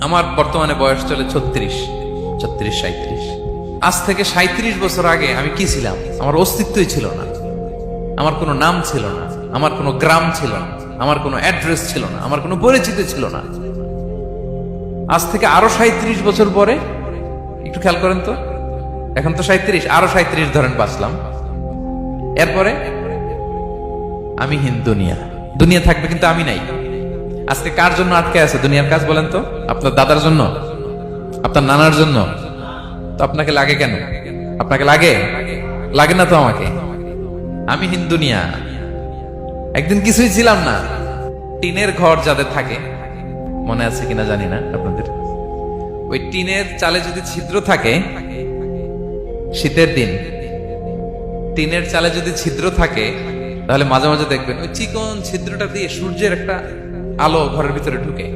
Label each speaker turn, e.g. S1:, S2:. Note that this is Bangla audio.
S1: আমার বর্তমানে বয়স চলে 36-37। আজ থেকে 37 বছর আগে আমি কি ছিলাম? আমার অস্তিত্বই ছিল না। আমার কোনো নাম ছিল না, আমার কোনো গ্রাম ছিল না, আমার কোনো অ্যাড্রেস ছিল না, আমার কোনো পরিচিতি ছিল না। আজ থেকে আরো 37 বছর পরে একটু খেয়াল করেন তো, এখন তো 37, আরো 37 ধরেন বাঁচলাম। এরপরে আমি দুনিয়া দুনিয়া থাকবে, কিন্তু আমি নাই। আজকে কার জন্য আটকে আছে দুনিয়ার কাজ বলেন তো? আপনার দাদার জন্য, আপনার নানার জন্য। তো আপনাকে লাগে কেন? আপনাকে লাগে? লাগে না তো আমাকে। আমি দুনিয়া। একদিন কিছুই ছিলাম না। টিনের ঘর যাদের থাকে, মনে আছে কিনা জানি না আপনাদের, ওই টিনের চালে যদি ছিদ্র থাকে, শীতের দিন টিনের চালে যদি ছিদ্র থাকে, তাহলে মাঝে মাঝে দেখবেন ওই চিকন ছিদ্রটা দিয়ে সূর্যের একটা আলো ঘরের ভিতরে ঢুকে।